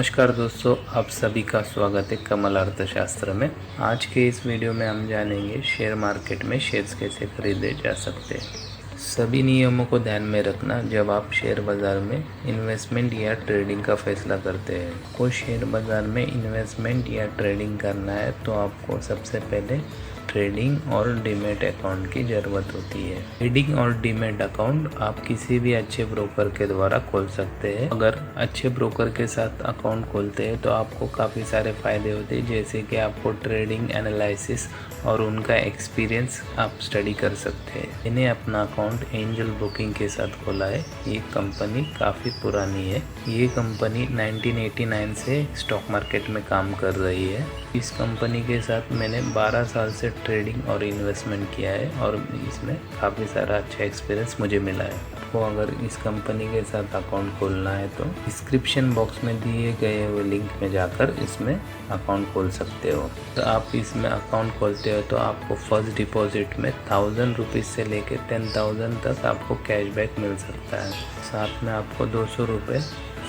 नमस्कार दोस्तों, आप सभी का स्वागत है कमल अर्थशास्त्र में। आज के इस वीडियो में हम जानेंगे शेयर मार्केट में शेयर्स कैसे खरीदे जा सकते हैं। सभी नियमों को ध्यान में रखना जब आप शेयर बाज़ार में इन्वेस्टमेंट या ट्रेडिंग का फैसला करते हैं। आपको शेयर बाज़ार में इन्वेस्टमेंट या ट्रेडिंग करना है तो आपको सबसे पहले ट्रेडिंग और डीमैट अकाउंट की ज़रूरत होती है। ट्रेडिंग और डीमैट अकाउंट आप किसी भी अच्छे ब्रोकर के द्वारा खोल सकते हैं। अगर अच्छे ब्रोकर के साथ अकाउंट खोलते हैं तो आपको काफ़ी सारे फ़ायदे होते हैं, जैसे कि आपको ट्रेडिंग एनालिसिस और उनका एक्सपीरियंस आप स्टडी कर सकते हैं। मैंने अपना अकाउंट एंजल ब्रोकिंग के साथ खोला है। ये कंपनी काफ़ी पुरानी है। ये कंपनी 1989 से स्टॉक मार्केट में काम कर रही है। इस कंपनी के साथ मैंने 12 साल से ट्रेडिंग और इन्वेस्टमेंट किया है और इसमें काफ़ी सारा अच्छा एक्सपीरियंस मुझे मिला है। आपको अगर इस कंपनी के साथ अकाउंट खोलना है तो डिस्क्रिप्शन बॉक्स में दिए गए हुए लिंक में जाकर इसमें अकाउंट खोल सकते हो। तो आप इसमें अकाउंट खोलते हो तो आपको फर्स्ट डिपॉजिट में 1000 रुपीज़ से लेकर 10,000 तक आपको कैशबैक मिल सकता है। साथ में आपको 200 रुपये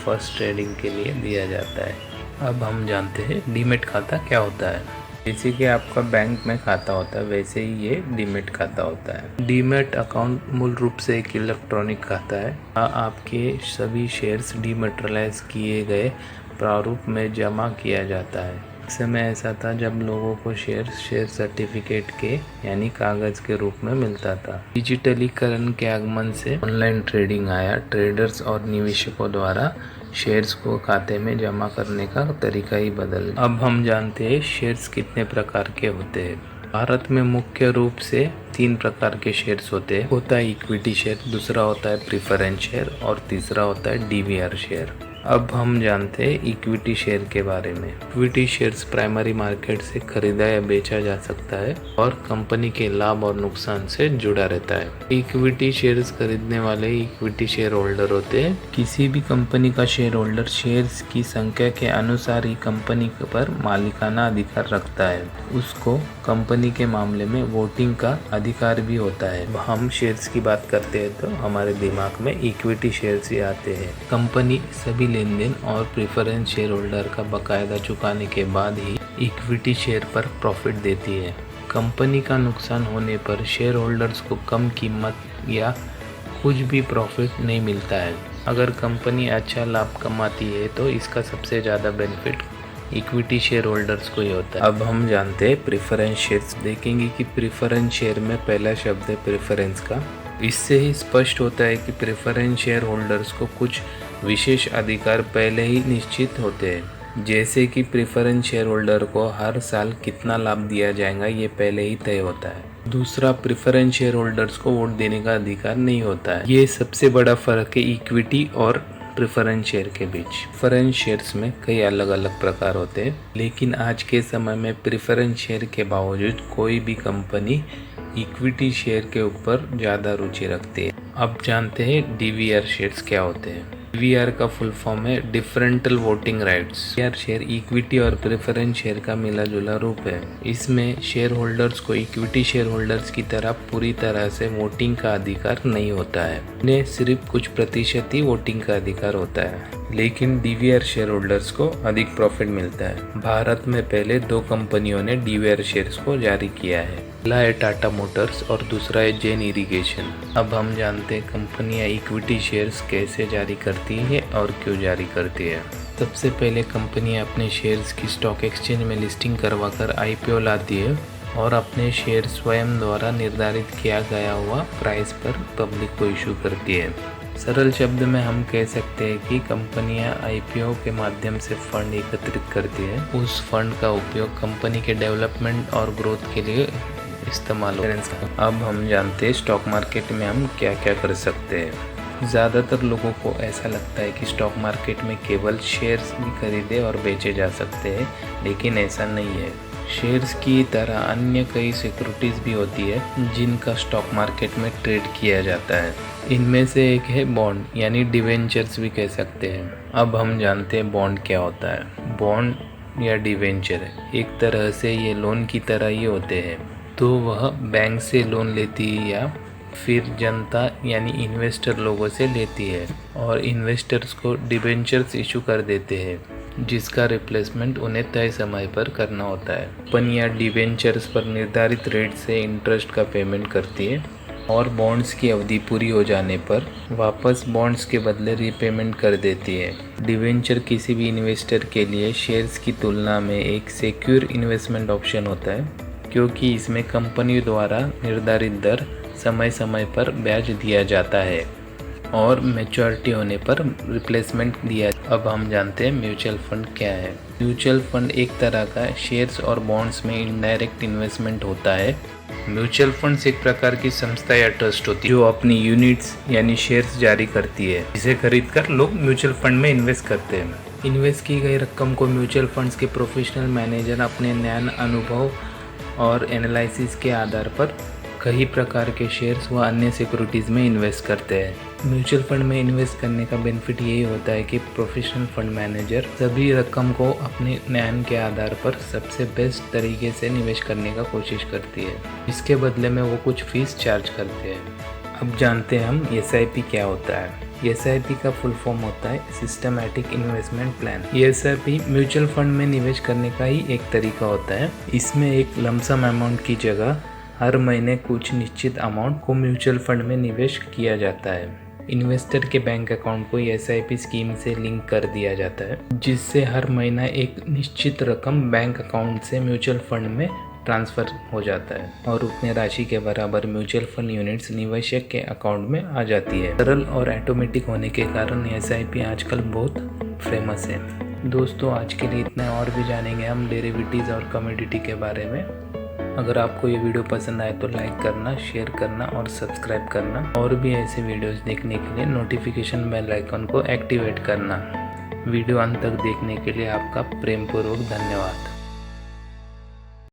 फर्स्ट ट्रेडिंग के लिए दिया जाता है। अब हम जानते हैं डीमैट खाता क्या होता है। जैसे कि आपका बैंक में खाता होता है वैसे ही ये डीमैट खाता होता है। डीमैट अकाउंट मूल रूप से एक इलेक्ट्रॉनिक खाता है। आपके सभी शेयर्स डीमैटेरियलाइज किए गए प्रारूप में जमा किया जाता है। समय ऐसा था जब लोगों को शेयर सर्टिफिकेट के यानी कागज के रूप में मिलता था। डिजिटलीकरण के आगमन से ऑनलाइन ट्रेडिंग आया। ट्रेडर्स और निवेशकों द्वारा शेयर्स को खाते में जमा करने का तरीका ही बदल गया। अब हम जानते हैं शेयर्स कितने प्रकार के होते हैं। भारत में मुख्य रूप से 3 प्रकार के शेयर्स होते हैं। होता है इक्विटी शेयर, दूसरा होता है प्रेफरेंस शेयर और तीसरा होता है डीवीआर शेयर। अब हम जानते हैं इक्विटी शेयर के बारे में। इक्विटी शेयर्स प्राइमरी मार्केट से खरीदा या बेचा जा सकता है और कंपनी के लाभ और नुकसान से जुड़ा रहता है। इक्विटी शेयर्स खरीदने वाले इक्विटी शेयर होल्डर होते हैं। किसी भी कंपनी का शेयर होल्डर शेयर्स की संख्या के अनुसार ही कंपनी पर मालिकाना अधिकार रखता है। उसको कंपनी के मामले में वोटिंग का अधिकार भी होता है। हम शेयर्स की बात करते हैं तो हमारे दिमाग में इक्विटी शेयर्स ही आते हैं। कंपनी सभी लेन देन और प्रेफरेंस शेयर होल्डर का बकायदा चुकाने के बाद ही इक्विटी शेयर पर प्रॉफिट देती है। कंपनी का नुकसान होने पर शेयर होल्डर्स को कम कीमत या कुछ भी प्रॉफिट नहीं मिलता है। अगर कंपनी अच्छा लाभ कमाती है तो इसका सबसे ज़्यादा बेनिफिट इक्विटी शेयर होल्डर्स को ही होता है। अब हम जानते हैं प्रेफरेंस शेयर्स। देखेंगे कि प्रेफरेंस शेयर में पहला शब्द है प्रेफरेंस का। इससे ही स्पष्ट होता है कि प्रेफरेंस शेयर होल्डर्स को कुछ विशेष अधिकार पहले ही निश्चित होते हैं, जैसे कि प्रेफरेंस शेयर होल्डर को हर साल कितना लाभ दिया जाएगा ये पहले ही तय होता है। दूसरा, प्रेफरेंस शेयर होल्डर्स को वोट देने का अधिकार नहीं होता है। ये सबसे बड़ा फर्क है इक्विटी और प्रेफरेंस शेयर के बीच। प्रेफरेंस शेयर्स में कई अलग अलग प्रकार होते हैं, लेकिन आज के समय में प्रेफरेंस शेयर के बावजूद कोई भी कंपनी इक्विटी शेयर के ऊपर ज़्यादा रुचि रखती है। अब जानते हैं डीवीआर शेयर्स क्या होते हैं। डीवीआर का फुल फॉर्म है differential voting rights. DVR share equity और प्रेफरेंस शेयर का मिला जुला रूप है। इसमें शेयर होल्डर्स को इक्विटी शेयर होल्डर्स की तरह पूरी तरह से वोटिंग का अधिकार नहीं होता है। इन्हें सिर्फ कुछ प्रतिशत ही वोटिंग का अधिकार होता है, लेकिन डीवीआर शेयर होल्डर्स को अधिक प्रॉफिट मिलता है। भारत में पहले 2 कंपनियों ने डीवीआर शेयर्स को जारी किया है। पहला है टाटा मोटर्स और दूसरा है जैन इरिगेशन। अब हम जानते हैं कंपनियां इक्विटी शेयर्स कैसे जारी करती है और क्यों जारी करती है। सबसे पहले कंपनियां अपने शेयर्स की स्टॉक एक्सचेंज में लिस्टिंग करवाकर आईपीओ लाती है और अपने शेयर स्वयं द्वारा निर्धारित किया गया हुआ प्राइस पर पब्लिक को इशू करती है। सरल शब्द में हम कह सकते हैं कि कंपनियां आईपीओ के माध्यम से फंड एकत्रित करती है। उस फंड का उपयोग कंपनी के डेवलपमेंट और ग्रोथ के लिए इस्तेमाल होता है। अब हम जानते हैं स्टॉक मार्केट में हम क्या क्या कर सकते हैं। ज़्यादातर लोगों को ऐसा लगता है कि स्टॉक मार्केट में केवल शेयर्स ही खरीदे और बेचे जा सकते हैं, लेकिन ऐसा नहीं है। शेयर्स की तरह अन्य कई सिक्योरिटीज़ भी होती है जिनका स्टॉक मार्केट में ट्रेड किया जाता है। इनमें से एक है बॉन्ड यानी डिवेंचर्स भी कह सकते हैं। अब हम जानते हैं बॉन्ड क्या होता है। बॉन्ड या डिवेंचर एक तरह से ये लोन की तरह ही होते हैं। तो वह बैंक से लोन लेती है या फिर जनता यानी इन्वेस्टर लोगों से लेती है और इन्वेस्टर्स को डिबेंचर्स इशू कर देते हैं। जिसका रिप्लेसमेंट उन्हें तय समय पर करना होता है। कंपनी या डिवेंचर्स पर निर्धारित रेट से इंटरेस्ट का पेमेंट करती है और बॉन्ड्स की अवधि पूरी हो जाने पर वापस बॉन्ड्स के बदले रीपेमेंट कर देती है। डिवेंचर किसी भी इन्वेस्टर के लिए शेयर्स की तुलना में एक सिक्योर इन्वेस्टमेंट ऑप्शन होता है, क्योंकि इसमें कंपनी द्वारा निर्धारित दर समय समय पर ब्याज दिया जाता है और मैच्योरिटी होने पर रिप्लेसमेंट दिया। अब हम जानते हैं म्यूचुअल फंड क्या है। म्यूचुअल फंड एक तरह का शेयर्स और बॉन्ड्स में इनडायरेक्ट इन्वेस्टमेंट होता है। म्यूचुअल फंड्स एक प्रकार की संस्था या ट्रस्ट होती है जो अपनी यूनिट्स यानी शेयर्स जारी करती है, जिसे खरीदकर लोग म्यूचुअल फंड में इन्वेस्ट करते हैं। इन्वेस्ट की गई रकम को म्यूचुअल फंड्स के प्रोफेशनल मैनेजर अपने ज्ञान, अनुभव और एनालिसिस के आधार पर कई प्रकार के शेयर्स व अन्य सिक्योरिटीज़ में इन्वेस्ट करते हैं। म्यूचुअल फंड में इन्वेस्ट करने का बेनिफिट यही होता है कि प्रोफेशनल फंड मैनेजर सभी रकम को अपने ज्ञान के आधार पर सबसे बेस्ट तरीके से निवेश करने का कोशिश करती है। इसके बदले में वो कुछ फीस चार्ज करते हैं। अब जानते हैं हम SIP क्या होता है। SIP का फुल फॉर्म होता है systematic investment plan. SIP mutual fund में निवेश करने का ही एक तरीका होता है। इसमें एक लमसम अमाउंट की जगह हर महीने कुछ निश्चित अमाउंट को म्यूचुअल फंड में निवेश किया जाता है। इन्वेस्टर के बैंक अकाउंट को SIP स्कीम से लिंक कर दिया जाता है, जिससे हर महीना एक निश्चित रकम बैंक अकाउंट से म्यूचुअल फंड में ट्रांसफ़र हो जाता है और उतने राशि के बराबर म्यूचुअल फंड यूनिट्स निवेशक के अकाउंट में आ जाती है। सरल और ऑटोमेटिक होने के कारण SIP आजकल बहुत फेमस है। दोस्तों, आज के लिए इतना। और भी जानेंगे हम डेरिवेटिव्स और कमोडिटी के बारे में। अगर आपको ये वीडियो पसंद आए तो लाइक करना, शेयर करना और सब्सक्राइब करना। और भी ऐसे वीडियोस देखने के लिए नोटिफिकेशन बेल आइकन को एक्टिवेट करना। वीडियो अंत तक देखने के लिए आपका प्रेमपूर्वक धन्यवाद।